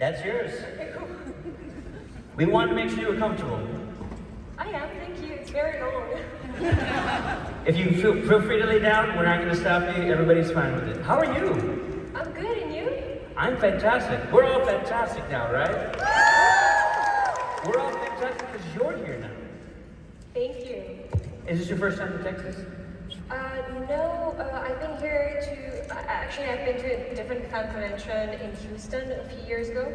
That's yours. Okay, cool. We wanted to make sure you were comfortable. I am, thank you. It's very long. If you feel free to lay down, we're not going to stop you. Everybody's fine with it. How are you? I'm good, and you? I'm fantastic. We're all fantastic now, right? We're all fantastic because you're here now. Thank you. Is this your first time in Texas? No, I've been here to, actually I've been to a different fan convention in Houston a few years ago.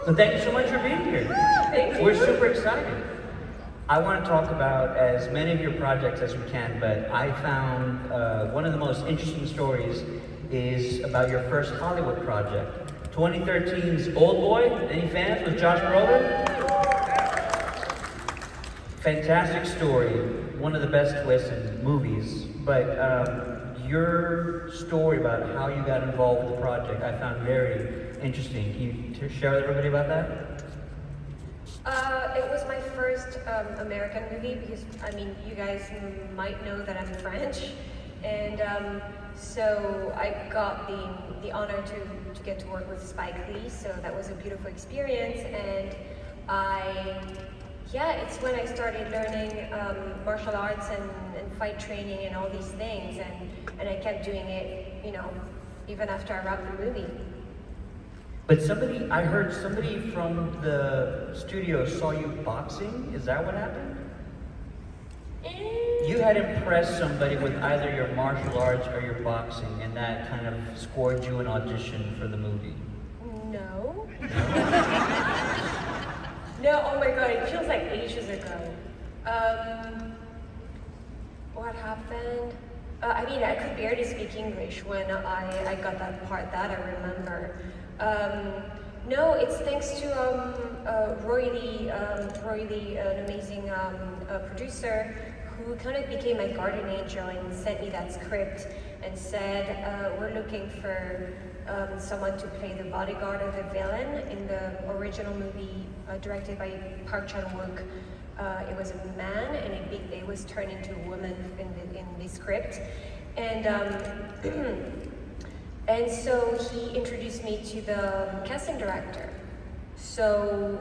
So thank you so much for being here. Thank you. We're super excited. I want to talk about as many of your projects as we can, but I found one of the most interesting stories is about your first Hollywood project. 2013's Old Boy, any fans, with Josh Brolin? Fantastic story, one of the best twists in movies, but your story about how you got involved with the project I found very interesting. Can you share with everybody about that? It was my first American movie because, I mean, you guys might know that I'm French, and so I got the honor to get to work with Spike Lee, so that was a beautiful experience, and it's when I started learning martial arts and fight training and all these things, and I kept doing it, you know, even after I wrapped the movie. But I heard somebody from the studio saw you boxing. Is that what happened? You had impressed somebody with either your martial arts or your boxing, and that kind of scored you an audition for the movie. No. No, oh my god, it feels like ages ago. What happened? I mean, I could barely speak English when I got that part, that I remember. No, it's thanks to Roy Lee, an amazing producer who kind of became my guardian angel and sent me that script and said, we're looking for someone to play the bodyguard of the villain. In the original movie directed by Park Chan-wook, it was a man, and it was turned into a woman in the script. And and so he introduced me to the casting director. So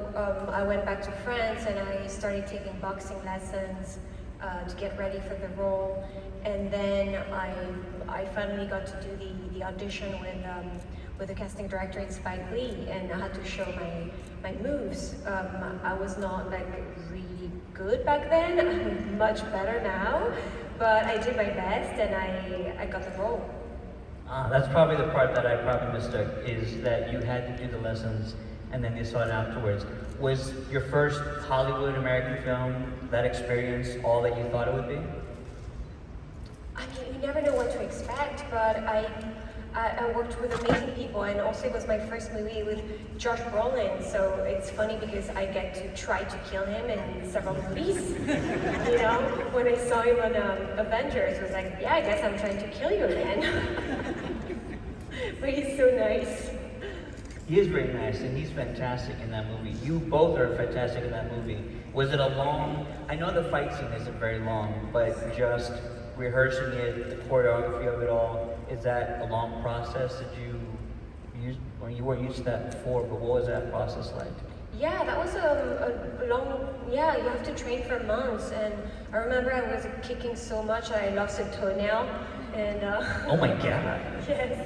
I went back to France and I started taking boxing lessons to get ready for the role. And then I finally got to do the audition with the casting director in Spike Lee, and I had to show my moves. I was not like really good back then. I'm much better now, but I did my best and I got the role. That's probably the part that I probably mistook, is that you had to do the lessons and then you saw it afterwards. Was your first Hollywood American film, that experience, all that you thought it would be? I mean, you never know what to expect, but I worked with amazing people, and also it was my first movie with Josh Brolin, so it's funny because I get to try to kill him in several movies. You know, when I saw him on Avengers, I was like, yeah, I guess I'm trying to kill you again. But he's so nice. He is very nice, and he's fantastic in that movie. You both are fantastic in that movie. Was it a long, I know the fight scene isn't very long, but just rehearsing it, the choreography of it all, is that a long process? Did you use, well, you weren't used to that before, but what was that process like? Yeah, that was a long, yeah, you have to train for months, and I remember I was kicking so much that I lost a toenail, and oh my god. Yes.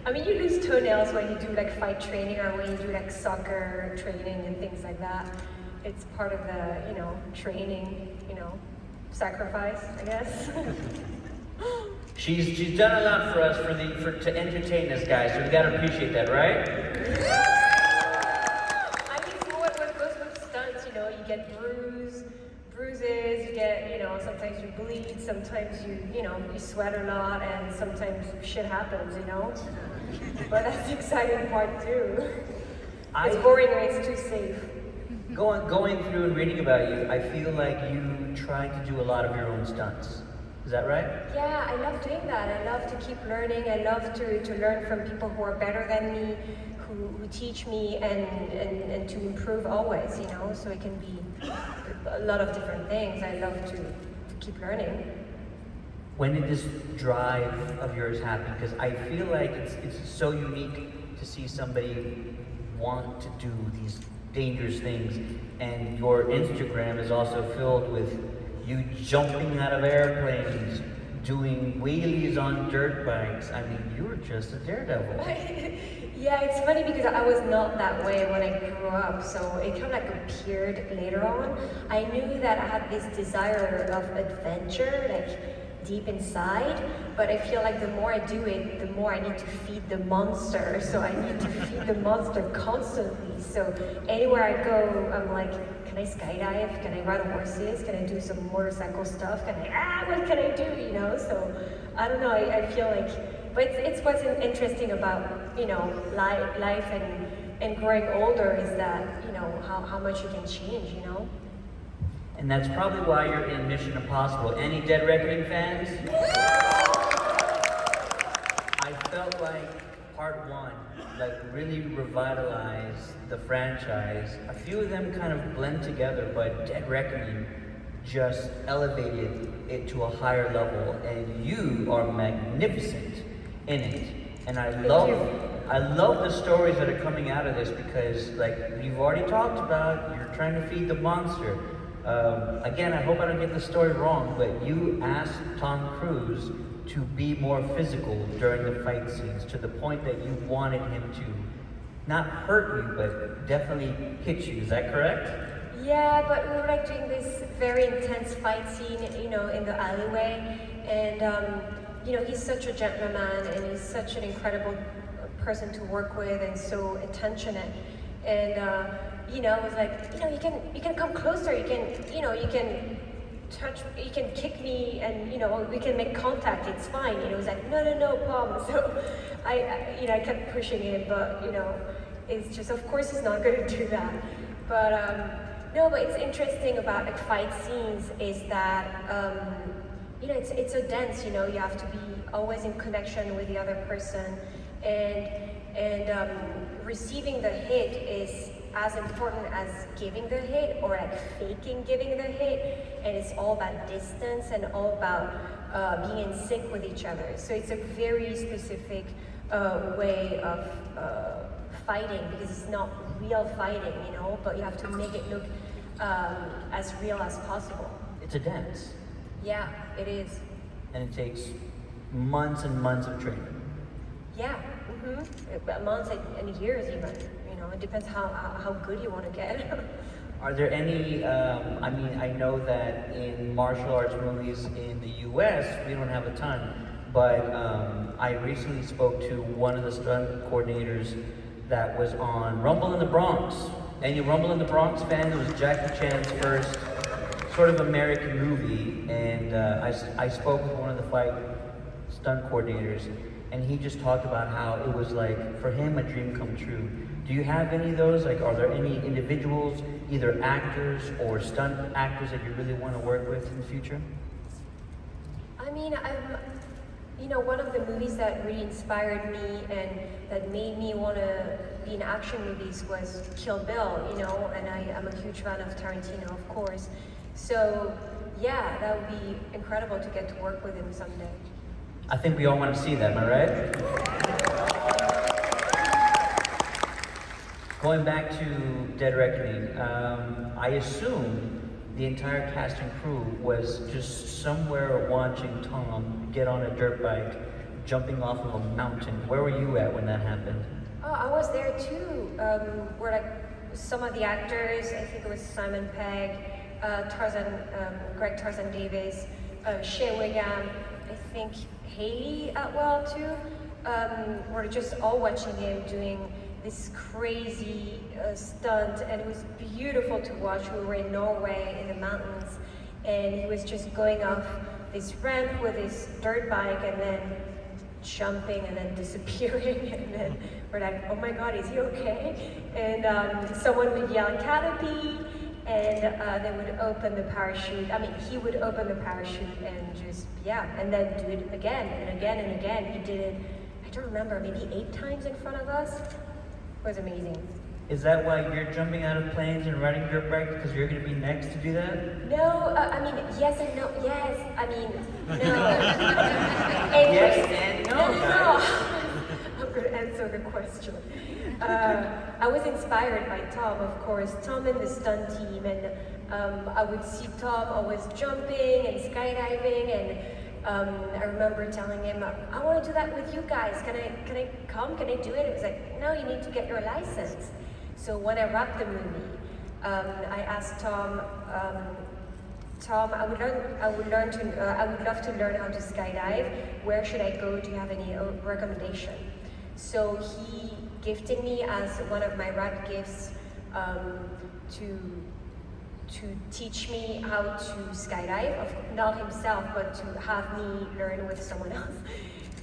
I mean, you lose toenails when you do like fight training or when you do like soccer training and things like that. It's part of the, you know, training, you know, sacrifice, I guess. She's done a lot for us to entertain us, guys, so we gotta appreciate that, right? I mean, what goes with stunts, you know, you get bruises, you get, you know, sometimes you bleed, sometimes you know, you sweat a lot, and sometimes shit happens, you know? But that's the exciting part too. It's boring when it's too safe. Going through and reading about you, I feel like you try to do a lot of your own stunts. Is that right? Yeah, I love doing that. I love to keep learning. I love to learn from people who are better than me, who teach me and to improve always, you know, so it can be a lot of different things. I love to keep learning. When did this drive of yours happen? Because I feel like it's so unique to see somebody want to do these dangerous things. And your Instagram is also filled with you jumping out of airplanes, doing wheelies on dirt bikes. I mean, you were just a daredevil. Yeah, it's funny because I was not that way when I grew up, so it kind of like appeared later on. I knew that I had this desire of adventure, like deep inside, but I feel like the more I do it, the more I need to feed the monster. So I need to feed the monster constantly. So anywhere I go, I'm like, can I skydive? Can I ride horses? Can I do some motorcycle stuff? What can I do? You know? So I don't know. I feel like, but it's what's interesting about life and growing older is that how much you can change. And that's probably why you're in Mission Impossible. Any Dead Reckoning fans? I felt like part one, really revitalized the franchise. A few of them kind of blend together, but Dead Reckoning just elevated it to a higher level, and you are magnificent in it. And I love the stories that are coming out of this because, like you've already talked about, you're trying to feed the monster. Again, I hope I don't get the story wrong, but you asked Tom Cruise to be more physical during the fight scenes to the point that you wanted him to not hurt you, but definitely hit you. Is that correct? Yeah, but we were doing this very intense fight scene, in the alleyway, and he's such a gentleman and he's such an incredible person to work with and so attentionate, and I was like, you can come closer, you can touch, you can kick me, and we can make contact. It's fine. It was like, no, Pom. So I kept pushing it, but it's just, of course, he's not going to do that. But no, but it's interesting about fight scenes is that it's so dense. You have to be always in connection with the other person, and receiving the hit is as important as giving the hit or faking giving the hit, and it's all about distance and all about being in sync with each other. So it's a very specific way of fighting because it's not real fighting, but you have to make it look as real as possible. It's a dance. Yeah, it is. And it takes months and months of training. Yeah, months and years even. It depends how good you want to get. Are there any, I know that in martial arts movies in the US, we don't have a ton, but I recently spoke to one of the stunt coordinators that was on Rumble in the Bronx. Any Rumble in the Bronx fan? It was Jackie Chan's first sort of American movie, and I spoke with one of the fight stunt coordinators, and he just talked about how it was like, for him, a dream come true. Do you have any of those? Are there any individuals, either actors or stunt actors that you really want to work with in the future? One of the movies that really inspired me and that made me want to be in action movies was Kill Bill, and I'm a huge fan of Tarantino, of course. So, yeah, that would be incredible to get to work with him someday. I think we all want to see that, am I right? Going back to Dead Reckoning, I assume the entire cast and crew was just somewhere watching Tom get on a dirt bike, jumping off of a mountain. Where were you at when that happened? Oh, I was there too. Where some of the actors, I think it was Simon Pegg, Greg Tarzan Davis, Shea Wiggum, I think Haley Atwell too. We're just all watching him doing this crazy stunt, and it was beautiful to watch. We were in Norway in the mountains, and he was just going off this ramp with his dirt bike and then jumping and then disappearing, and then we're like, oh my god, is he okay? And someone would yell canopy, and they would open the parachute. He would open the parachute and just, and then do it again and again and again. He did it, I don't remember, maybe 8 times in front of us. It was amazing. Is that why you're jumping out of planes and riding dirt bikes because you're going to be next to do that? No, yes and no. Yes, no. Yes and no. I'm going to answer the question. I was inspired by Tom, of course. Tom and the stunt team, and I would see Tom always jumping and skydiving, and I remember telling him, I want to do that with you guys. Can I come? Can I do it? It was like, no, you need to get your license. So when I wrapped the movie, I asked Tom, Tom, I would love to learn how to skydive. Where should I go? Do you have any recommendation? So he gifted me as one of my wrap gifts to teach me how to skydive, not himself, but to have me learn with someone else.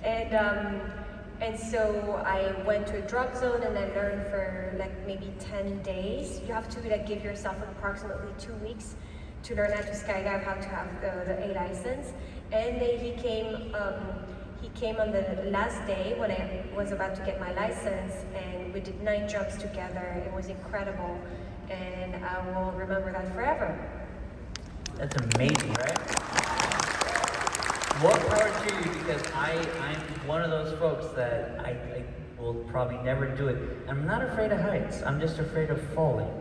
And so I went to a drop zone and I learned for like maybe 10 days. You have to like give yourself approximately 2 weeks to learn how to skydive, how to have the A license. And then he came on the last day when I was about to get my license, and we did 9 jumps together. It was incredible, and I will remember that forever. That's amazing, right? More power to you, because I'm one of those folks that I will probably never do it. I'm not afraid of heights, I'm just afraid of falling.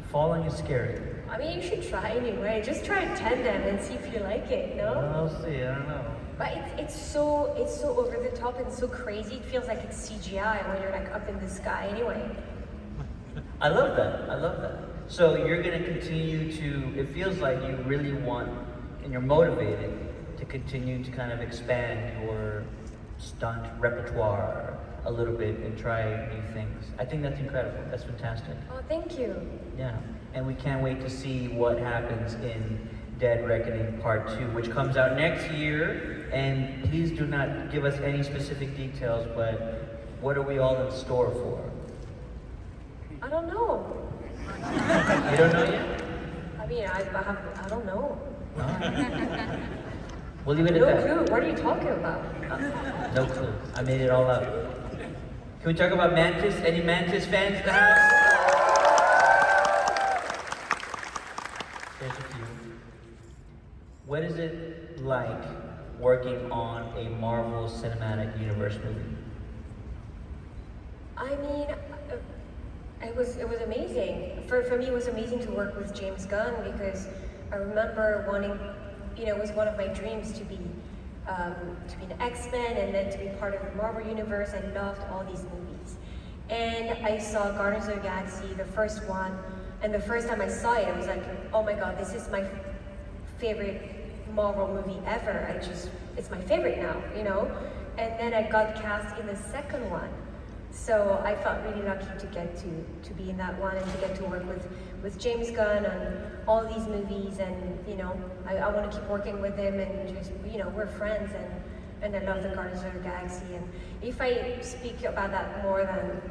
Falling is scary. I mean, you should try anyway. Just try tandem and see if you like it, no? I'll see, I don't know. But it's so over the top and so crazy. It feels like it's CGI when you're like up in the sky anyway. I love that. So you're gonna continue to, it feels like you really want, and you're motivated to continue to kind of expand your stunt repertoire a little bit and try new things. I think that's incredible, that's fantastic. Oh, thank you. Yeah, and we can't wait to see what happens in Dead Reckoning Part 2, which comes out next year. And please do not give us any specific details, but what are we all in store for? I don't know. You don't know yet? I mean, I don't know. We'll leave it at No that. clue. What are you talking about? No clue. I made it all up. Can we talk about Mantis? Any Mantis fans in the house? There's a few. What is it like working on a Marvel Cinematic Universe movie? I mean, it was amazing. For me, it was amazing to work with James Gunn, because I remember wanting, it was one of my dreams to be an X-Men and then to be part of the Marvel Universe. I loved all these movies. And I saw Guardians of the Galaxy, the first one, and the first time I saw it, I was like, oh my god, this is my favorite Marvel movie ever. It's my favorite now, And then I got cast in the second one. So I felt really lucky to get to be in that one and to get to work with James Gunn on all these movies, and I want to keep working with him, and just we're friends, and I love the Guardians of the Galaxy. And if I speak about that more, then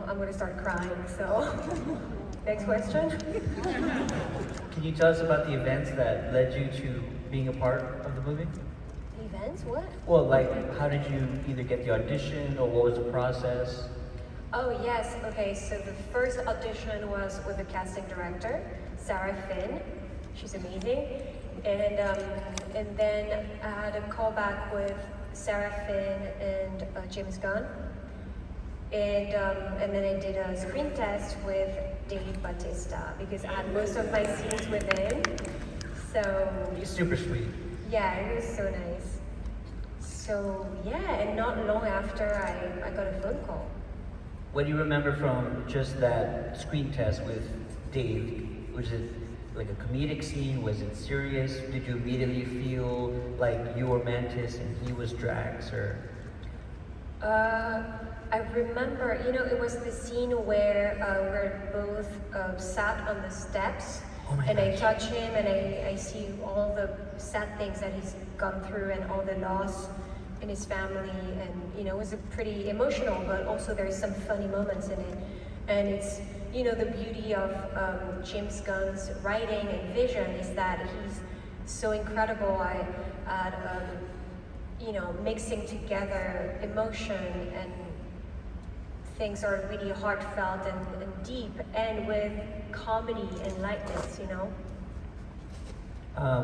I'm going to start crying. So next question. Can you tell us about the events that led you to being a part of the movie? Events? What? Well, like, how did you either get the audition, or what was the process? Oh yes, okay, so the first audition was with the casting director, Sarah Finn. She's amazing. And then I had a call back with Sarah Finn and James Gunn. And then I did a screen test with Dave Bautista, because I had most of my scenes with him. So He's super sweet. yeah, it was so nice. So yeah, and not long after I got a phone call. What do you remember from just that screen test with Dave? Was it like a comedic scene? Was it serious? Did you immediately feel like you were Mantis and he was Drax, or? I remember, it was the scene where we're both sat on the steps, Oh my and I gosh. touch him, and I see all the sad things that he's gone through and all the loss in his family, and it was a pretty emotional, but also there's some funny moments in it. And it's, the beauty of James Gunn's writing and vision is that he's so incredible at mixing together emotion and things are really heartfelt and deep, and with comedy and lightness,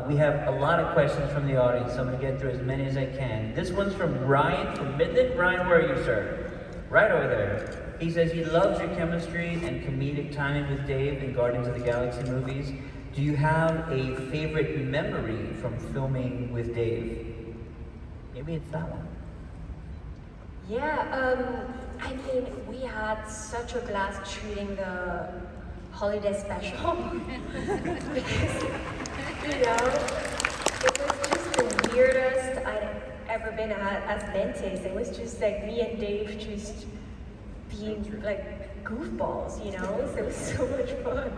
We have a lot of questions from the audience, so I'm going to get through as many as I can. This one's from Ryan from Midland. Ryan, where are you, sir? right over there. He says he loves your chemistry and comedic timing with Dave in Guardians of the Galaxy movies. Do you have a favorite memory from filming with Dave? Maybe it's that one. Yeah, I mean, we had such a blast shooting the holiday special. Because, you know, it was just the weirdest I'd ever been at as Mantis. It was just like me and Dave just being like goofballs, you know? So it was so much fun.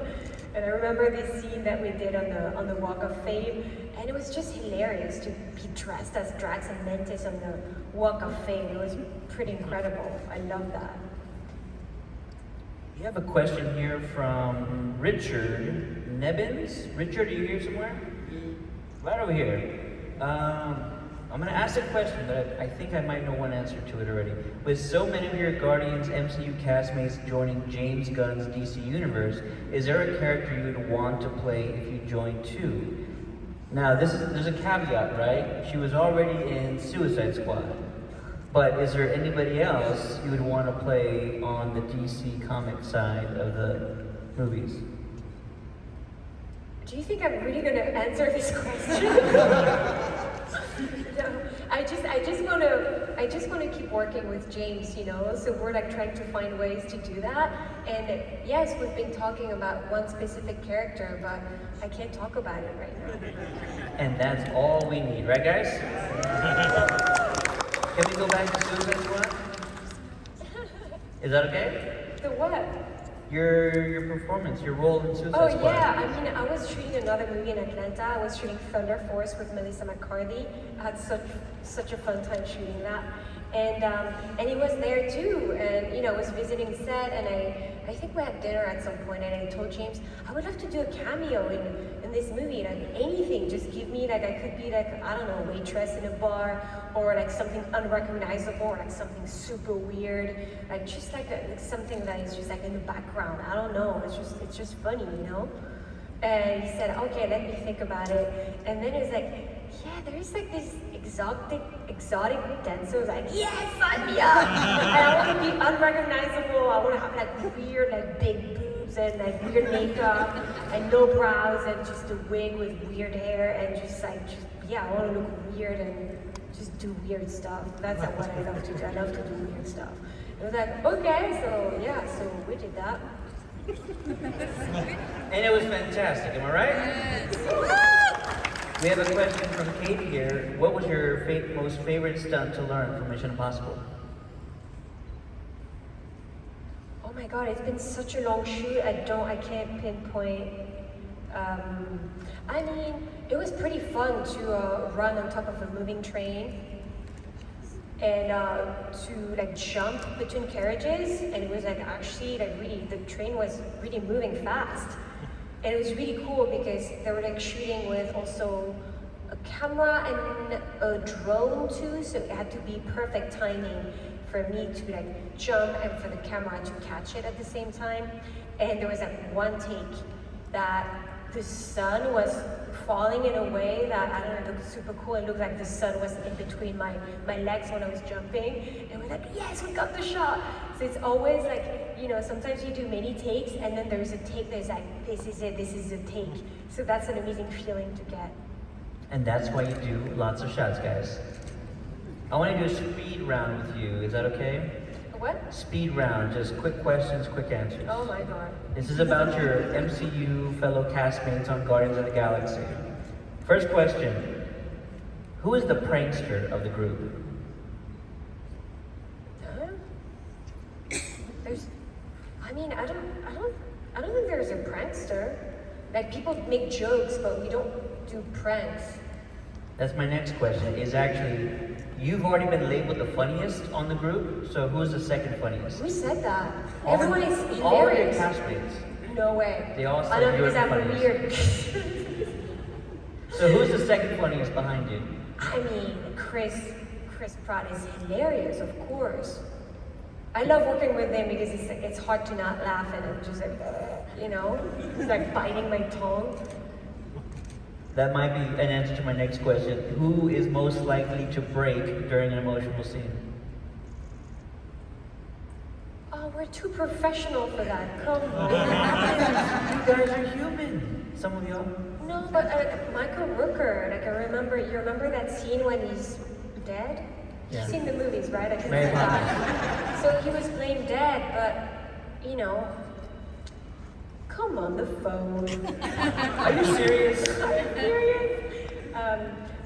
And I remember this scene that we did on the Walk of Fame, and it was just hilarious to be dressed as Drax and Mantis on the Walk of Fame. It was pretty incredible. I love that. We have a question here from Richard Nebbins. Richard, are you here somewhere? Right over here. I'm going to ask a question, but I think I might know one answer to it already. With so many of your Guardians MCU castmates joining James Gunn's DC Universe, is there a character you would want to play if you joined too? Now, there's a caveat, right? She was already in Suicide Squad. But is there anybody else you would want to play on the DC comic side of the movies? Do you think I'm really going to answer this question? No, I just want to keep working with James, you know. So we're like trying to find ways to do that. And yes, we've been talking about one specific character, but I can't talk about it right now. And that's all we need, right, guys? Can we go back to Suicide Squad? Is that okay? The what? Your performance, your role in Suicide Squad. Oh yeah, I mean, I was shooting another movie in Atlanta. I was shooting Thunder Force with Melissa McCarthy. I had such a fun time shooting that, and he was there too. And you know, I was visiting set, and I think we had dinner at some point, and I told James I would love to do a cameo in this movie, like anything. Just give me like I could be like I don't know, a waitress in a bar, or like something unrecognizable, or like something super weird, like just like something that is just like in the background. I don't know. It's just funny, you know. And he said, okay, let me think about it. And then it was like, yeah, there is like this exotic dancer. I was like, yes, sign me up. And I want to be unrecognizable. I want to have like weird, like big boobs and like weird makeup and no brows and just a wig with weird hair and just yeah, I want to look weird and just do weird stuff. That's what I love to do. I love to do weird stuff. It was like, okay, so yeah, so we did that. And it was fantastic, am I right? Yes. We have a question from Katie here. What was your most favorite stunt to learn from Mission Impossible? Oh my god, it's been such a long shoot. I can't pinpoint. I mean, it was pretty fun to run on top of a moving train and to like jump between carriages, and it was like actually like really, the train was really moving fast, and it was really cool because they were like shooting with also a camera and a drone too, so it had to be perfect timing for me to like jump and for the camera to catch it at the same time. And there was like one take that the sun was falling in a way that, I don't know, it looked super cool. It looked like the sun was in between my legs when I was jumping. And we're like, yes, we got the shot. So it's always like, you know, sometimes you do many takes and then there's a take that's like, this is it, this is a take. So that's an amazing feeling to get. And that's why you do lots of shots, guys. I want to do a speed round with you. Is that okay? What? Speed round, just quick questions, quick answers. Oh my god. This is about your MCU fellow castmates on Guardians of the Galaxy. First question, who is the prankster of the group? I don't think there's a prankster. Like people make jokes, but we don't do pranks. That's my next question, is actually, you've already been labeled the funniest on the group, so who's the second funniest? Who said that? All Everyone is hilarious. All of your castmates. No way. They all I said know you were because the I'm funniest. weird. So who's the second funniest behind you? I mean, Chris Pratt is hilarious, of course. I love working with him because it's hard to not laugh and I'm just like, you know, it's like biting my tongue. That might be an answer to my next question. Who is most likely to break during an emotional scene? we're too professional for that. Come on. You guys are human. Some of y'all. No, but Michael Rooker, like you remember that scene when he's dead? Yeah. You've seen the movies, right? I can Very see that. So he was playing dead, but, you know, come on the phone. Are you serious? Are you serious?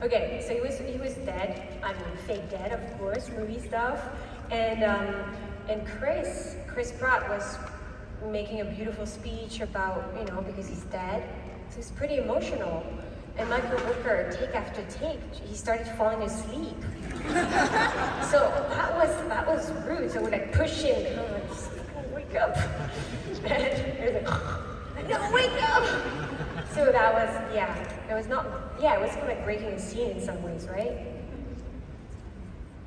Okay, so he was dead. I mean, fake dead, of course, movie stuff. And Chris Pratt was making a beautiful speech about, you know, because he's dead. So it's pretty emotional. And Michael Rooker, take after take, he started falling asleep. So that was rude. So we like push him, come on, just wake up. And he was like, no, wake up! So that was, it was kind of like breaking the scene in some ways, right?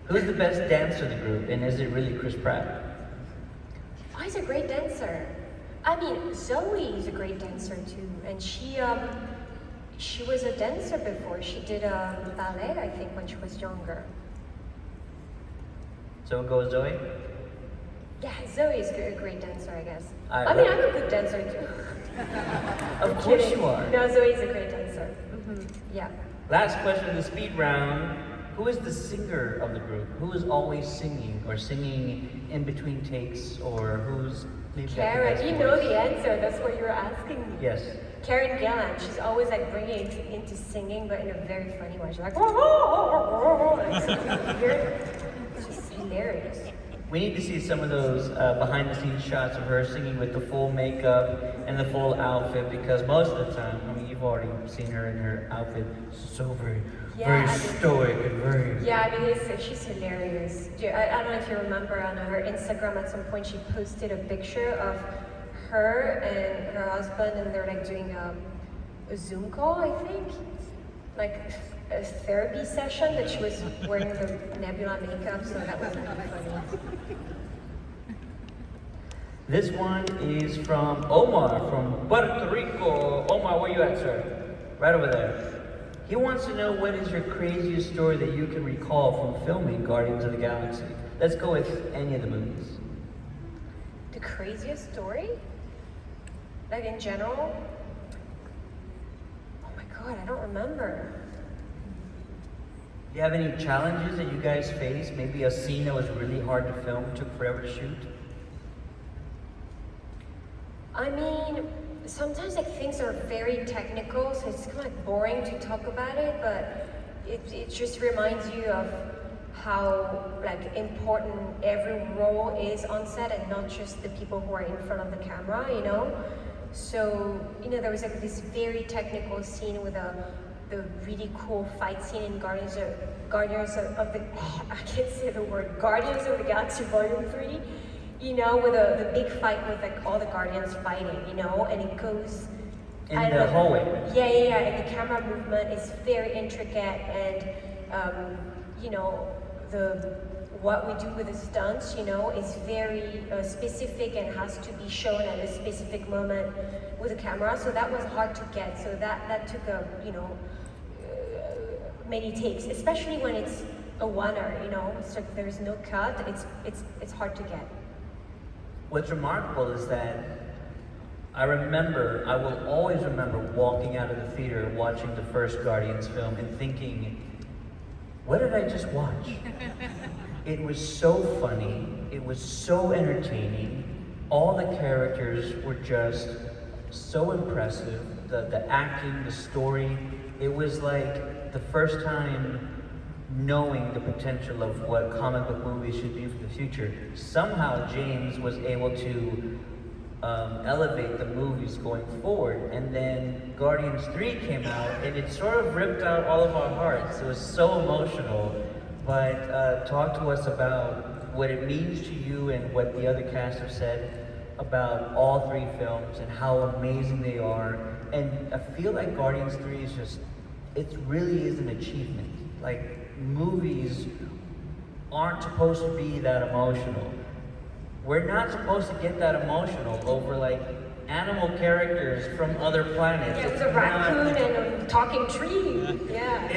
Who's the best dancer in the group, and is it really Chris Pratt? Oh, he's a great dancer. I mean, Zoe is a great dancer too, and she was a dancer before. She did ballet, I think, when she was younger. So it goes Zoe? Yeah, Zoe is a great dancer, I guess. I mean, I'm a good dancer too. Of course you are. No, Zoe's a great dancer. Yeah. Last question of the speed round. Who is the singer of the group? Who is always singing, or singing in between takes, or who's maybe Karen, you know the answer. That's what you were asking me. Yes. Karen Gillan, she's always like bringing it into singing, but in a very funny way. She's like, she's hilarious. We need to see some of those behind-the-scenes shots of her singing with the full makeup and the full outfit, because most of the time, I mean, you've already seen her in her outfit, so very stoic and very... Yeah, I mean, she's hilarious. I don't know if you remember on her Instagram at some point, she posted a picture of her and her husband, and they're like doing a Zoom call, I think. Like a therapy session that she was wearing the Nebula makeup, so that was really funny. This one is from Omar from Puerto Rico. Omar, where you at, sir? Right over there. He wants to know, what is your craziest story that you can recall from filming Guardians of the Galaxy? Let's go with any of the movies. The craziest story? Like in general? Oh my god, I don't remember. Do you have any challenges that you guys faced? Maybe a scene that was really hard to film, took forever to shoot? I mean, sometimes like things are very technical, so it's kind of like boring to talk about it, but it just reminds you of how like important every role is on set, and not just the people who are in front of the camera, you know? So, you know, there was like this very technical scene with the really cool fight scene in Guardians of the I can't say the word, Guardians of the Galaxy Volume 3, you know, with the big fight with like all the Guardians fighting, you know, and it goes In the hallway. Yeah, and the camera movement is very intricate, and you know, what we do with the stunts, you know, is very specific and has to be shown at a specific moment with the camera. So that was hard to get. So that took many takes, especially when it's a oneer, you know. So if there's no cut, it's hard to get. What's remarkable is that I will always remember walking out of the theater watching the first Guardians film and thinking, what did I just watch? It was so funny, it was so entertaining, all the characters were just so impressive, the acting, the story. It was like the first time knowing the potential of what comic book movies should be for the future. Somehow James was able to elevate the movies going forward, and then Guardians 3 came out and it sort of ripped out all of our hearts. It was so emotional, but talk to us about what it means to you and what the other cast have said about all three films and how amazing they are. And I feel like Guardians 3 is just, it really is an achievement. Like, movies aren't supposed to be that emotional. We're not supposed to get that emotional over like animal characters from other planets. Yeah, with a raccoon and a talking tree. Yeah.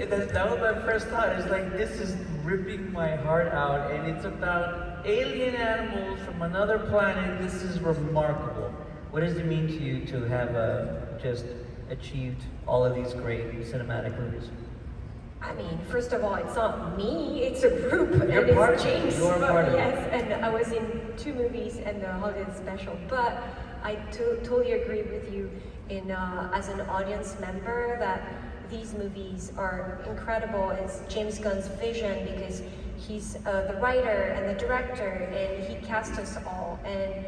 That was my first thought. It's like, this is ripping my heart out, and it's about alien animals from another planet. This is remarkable. What does it mean to you to have just achieved all of these great cinematic movies? I mean, first of all, it's not me, it's a group, You're and part it's of it. James. You're part of it. Yes, and I was in 2 movies and the holiday special, but I totally agree with you in as an audience member that these movies are incredible. It's James Gunn's vision because he's the writer and the director, and he cast us all. And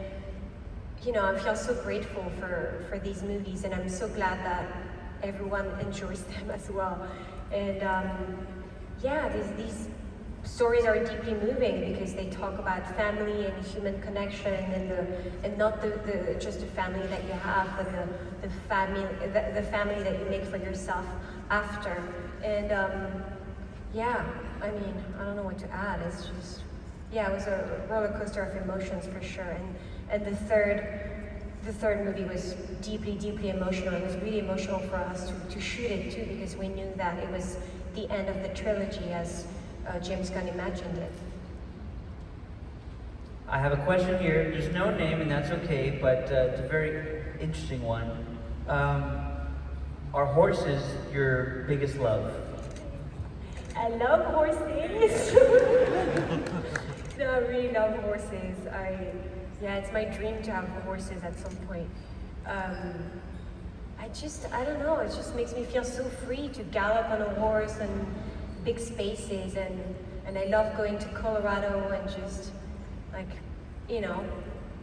you know, I feel so grateful for these movies, and I'm so glad that everyone enjoys them as well. And yeah, these stories are deeply moving because they talk about family and human connection, and not the just the family that you have, but the family that you make for yourself after. And yeah, I mean, I don't know what to add. It's just, yeah, it was a roller coaster of emotions for sure. And the third movie was deeply emotional. It was really emotional for us to shoot it too, because we knew that it was the end of the trilogy as James Gunn imagined it. I have a question here. There's no name, and that's okay, but it's a very interesting one. Are horses your biggest love? I love horses. No, I really love horses. Yeah, it's my dream to have horses at some point. I don't know, it just makes me feel so free to gallop on a horse and big spaces, and I love going to Colorado and just like, you know,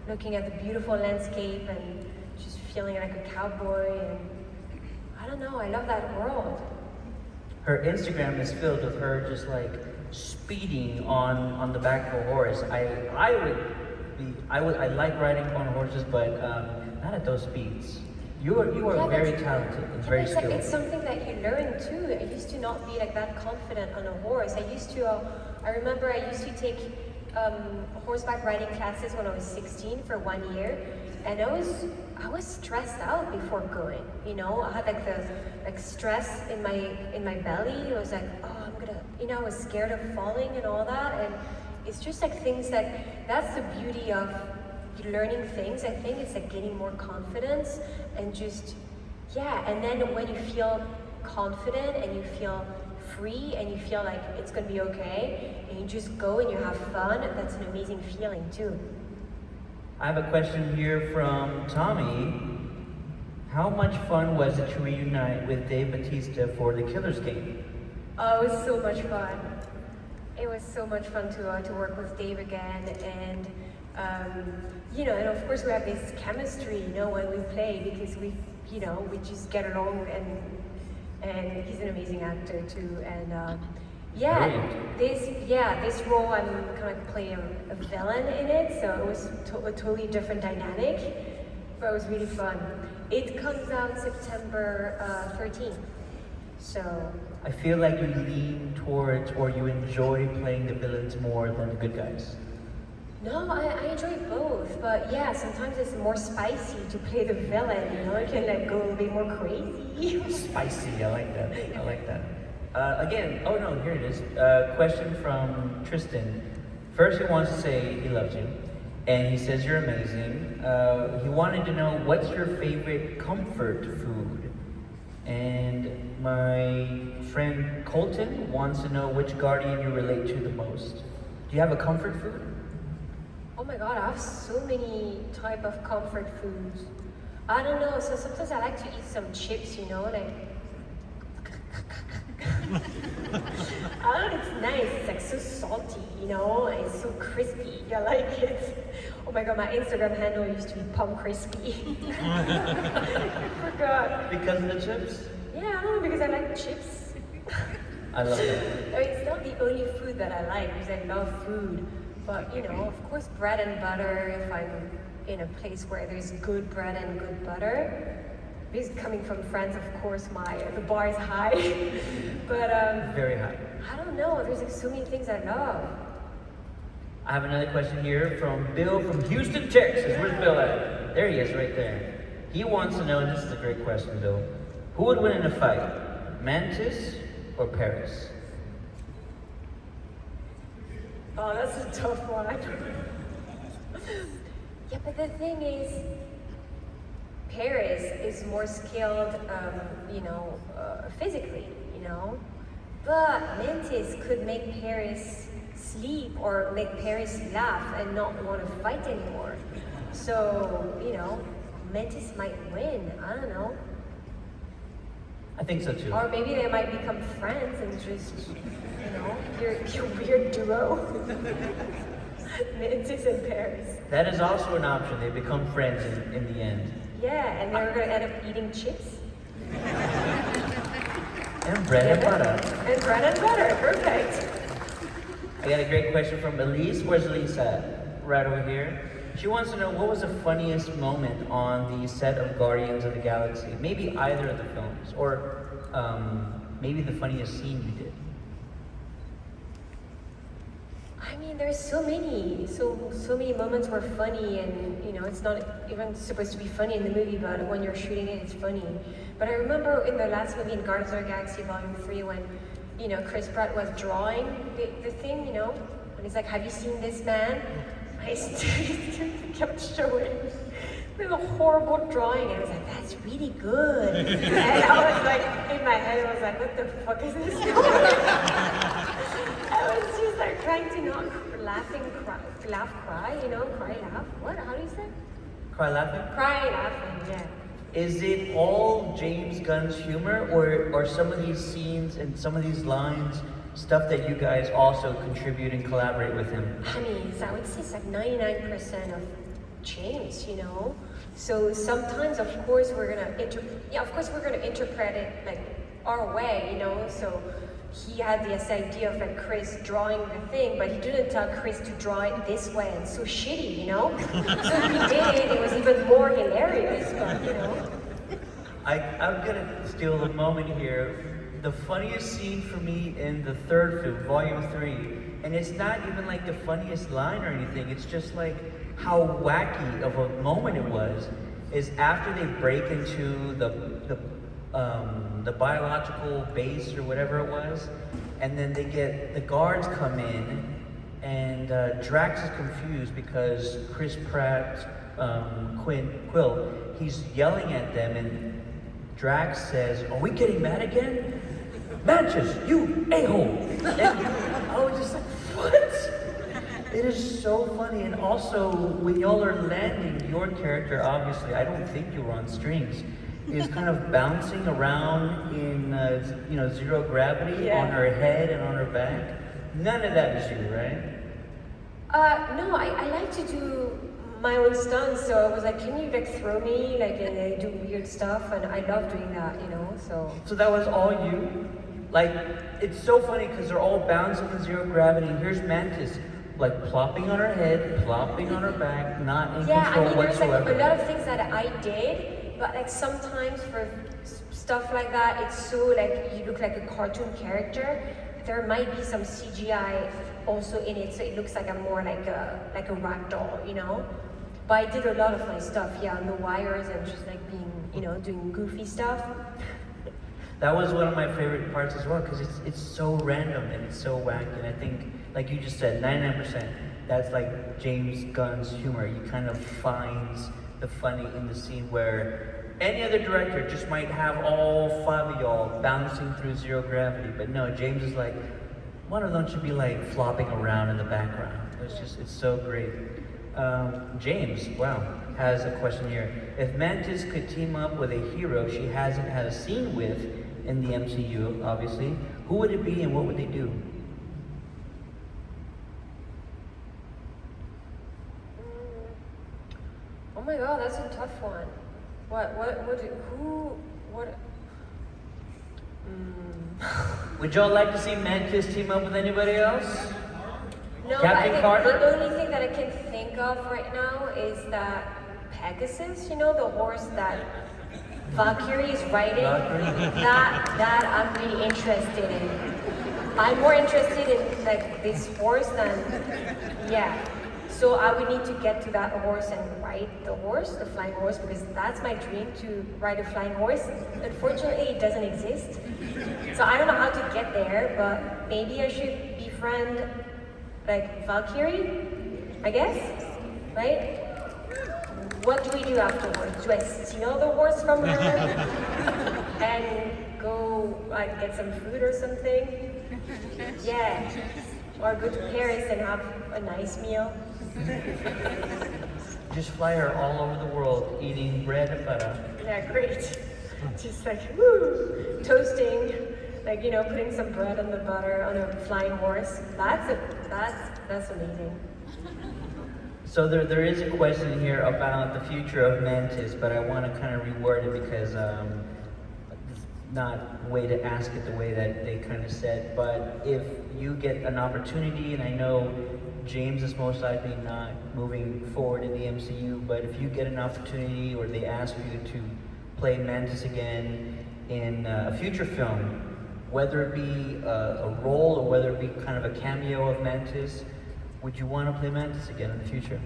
looking at the beautiful landscape and just feeling like a cowboy, and I don't know, I love that world. Her Instagram is filled with her just like speeding on the back of a horse. I like riding on horses, but not at those speeds. You are very talented and very skilled. It's something that you learn too. I used to not be like that confident on a horse. I remember I used to take horseback riding classes when I was 16 for 1 year, and I was stressed out before going. You know, I had like the stress in my belly. I was like, oh, I'm gonna, you know, I was scared of falling and all that, and it's just like things that's the beauty of learning things. I think it's like getting more confidence and just, yeah, and then when you feel confident and you feel free and you feel like it's gonna be okay and you just go and you have fun, that's an amazing feeling too. I have a question here from Tommy. How much fun was it to reunite with Dave Bautista for the Killers game? Oh, it was so much fun. It was so much fun to work with Dave again, and you know, and of course we have this chemistry, you know, when we play, because we just get along, and he's an amazing actor too, and this role I'm kind of play a villain in it, so it was a totally different dynamic, but it was really fun. It comes out September 13th, so. I feel like you lean towards, or you enjoy playing the villains more than the good guys. No, I enjoy both, but yeah, sometimes it's more spicy to play the villain, you know, it can like go a little bit more crazy. Spicy, I like that. Again, oh no, here it is. Question from Tristan. First he wants to say he loves you, and he says you're amazing. He wanted to know what's your favorite comfort food? And my friend Colton wants to know which Guardian you relate to the most. Do you have a comfort food? Oh my god, I have so many type of comfort foods. I don't know, so sometimes I like to eat some chips, you know, like I don't know, it's nice, it's like so salty, you know, and it's so crispy, I like it. Oh my god, my Instagram handle used to be Pom Crispy. I forgot. Because of the chips? Yeah, I don't know, because I like chips. I love that. I mean, it's not the only food that I like, because I love food. But, you know, of course, bread and butter, if I'm in a place where there's good bread and good butter. Because coming from France, of course, the bar is high. But, very high. I don't know, there's like so many things I love. I have another question here from Bill from Houston, Texas. Where's Bill at? There he is, right there. He wants to know, and this is a great question, Bill. Who would win in a fight, Mantis or Paris? Oh, that's a tough one. Yeah, but the thing is, Paris is more skilled, physically, But Mantis could make Paris sleep or make Paris laugh and not want to fight anymore. So, Mantis might win. I don't know. I think so too. Or maybe they might become friends and just, your weird duo. Mantis and Paris. That is also an option. They become friends in the end. Yeah, and they're gonna end up eating chips. And bread and butter. And bread and butter, perfect. I got a great question from Elise. Where's Elise at? Right over here. She wants to know what was the funniest moment on the set of Guardians of the Galaxy? Maybe either of the films, or maybe the funniest scene you did. I mean, there's so many moments were funny, and it's not even supposed to be funny in the movie, but when you're shooting it, it's funny. But I remember in the last movie, in Guardians of the Galaxy Volume 3, when Chris Pratt was drawing the thing, when he's like, "Have you seen this man?" I kept showing with a horrible drawing, and I was like, "That's really good." And I was like, in my head, I was like, "What the fuck is this?" I was just like trying to not laugh, cry, cry, laugh. What? How do you say? Cry laughing? Cry, laughing, yeah. Is it all James Gunn's humor, or some of these scenes and some of these lines stuff that you guys also contribute and collaborate with him? I mean, I would say it's like 99% of James, So sometimes, of course, we're gonna interpret it like our way, So he had this idea of like Chris drawing the thing, but he didn't tell Chris to draw it this way. It's so shitty, So if he did, it was even more hilarious, but I'm gonna steal a moment here. The funniest scene for me in the third film, Volume 3, and it's not even like the funniest line or anything, it's just like how wacky of a moment it was, is after they break into the biological base or whatever it was, and then the guards come in, and Drax is confused because Chris Pratt, Quill, he's yelling at them, and Drax says, "Are we getting mad again? Mantis, you a-hole!" And I was just like, what? It is so funny. And also, when y'all are landing, your character, obviously, I don't think you were on strings, is kind of bouncing around in, zero gravity on her head and on her back. None of that is you, right? No, I like to do my own stunts, so I was like, can you like throw me, and I do weird stuff, and I love doing that, so. So that was all you? Like, it's so funny because they're all bouncing in zero gravity, and here's Mantis, like plopping on her head, plopping on her back, not in control whatsoever. There's like a lot of things that I did, but like sometimes for stuff like that, it's so like you look like a cartoon character. There might be some CGI also in it, so it looks like I'm more like a rag doll, But I did a lot of my stuff, on the wires and just like being, doing goofy stuff. That was one of my favorite parts as well, because it's so random and it's so wacky. And I think, like you just said, 99%, that's like James Gunn's humor. He kind of finds the funny in the scene where any other director just might have all 5 of y'all bouncing through zero gravity. But no, James is like, one of them should be like flopping around in the background. It's so great. James, has a question here. If Mantis could team up with a hero she hasn't had a scene with in the MCU, obviously, who would it be and what would they do? Oh my god, that's a tough one. Would y'all like to see Mantis team up with anybody else? No, Captain but Carter? the only thing that I can think of right now is that Pegasus, the horse that Valkyrie is riding, that I'm really interested in. I'm more interested in like this horse than, So I would need to get to that horse and ride the flying horse, because that's my dream, to ride a flying horse. Unfortunately, it doesn't exist. So I don't know how to get there, but maybe I should befriend like Valkyrie, I guess, right? What do we do afterwards? Do I steal the horse from her and go like get some food or something? Yeah, or go to Paris and have a nice meal. Just fly her all over the world eating bread and butter. Yeah, great. Just like woo, toasting, like putting some bread on the butter on a flying horse. That's amazing. So there is a question here about the future of Mantis, but I want to kind of reword it because it's not a way to ask it the way that they kind of said. But if you get an opportunity, and I know James is most likely not moving forward in the MCU, but if you get an opportunity or they ask you to play Mantis again in a future film, whether it be a role or whether it be kind of a cameo of Mantis, would you want to play Mantis again in the future?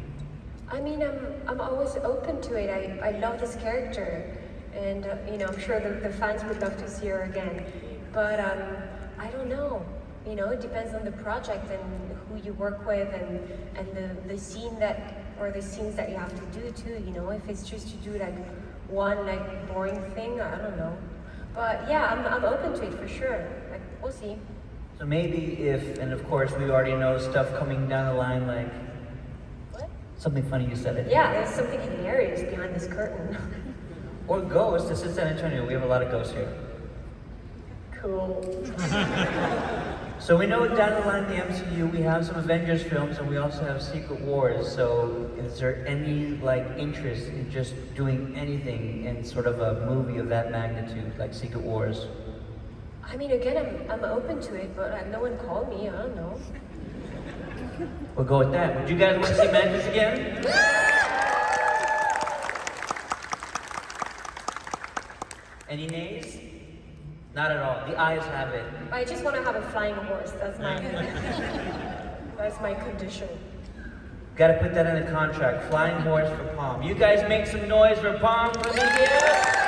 I mean, I'm always open to it. I love this character, and I'm sure the fans would love to see her again. But I don't know. It depends on the project and who you work with, and the scene the scenes that you have to do too. If it's just to do like one like boring thing, I don't know. But yeah, I'm open to it for sure. Like we'll see. So maybe if, and of course we already know stuff coming down the line, like What? something funny you said it. Yeah, there's something hilarious behind this curtain. Or ghosts. This is San Antonio. We have a lot of ghosts here. Cool. So we know down the line in the MCU we have some Avengers films and we also have Secret Wars. So is there any like interest in just doing anything in sort of a movie of that magnitude, like Secret Wars? I mean, again, I'm open to it, but no one called me. I don't know. We'll go with that. Would you guys want to see Mantis again? Any nays? Not at all. The eyes have it. I just want to have a flying horse. That's my condition. Got to put that in the contract. Flying horse for Pom. You guys make some noise for Pom Klementieff.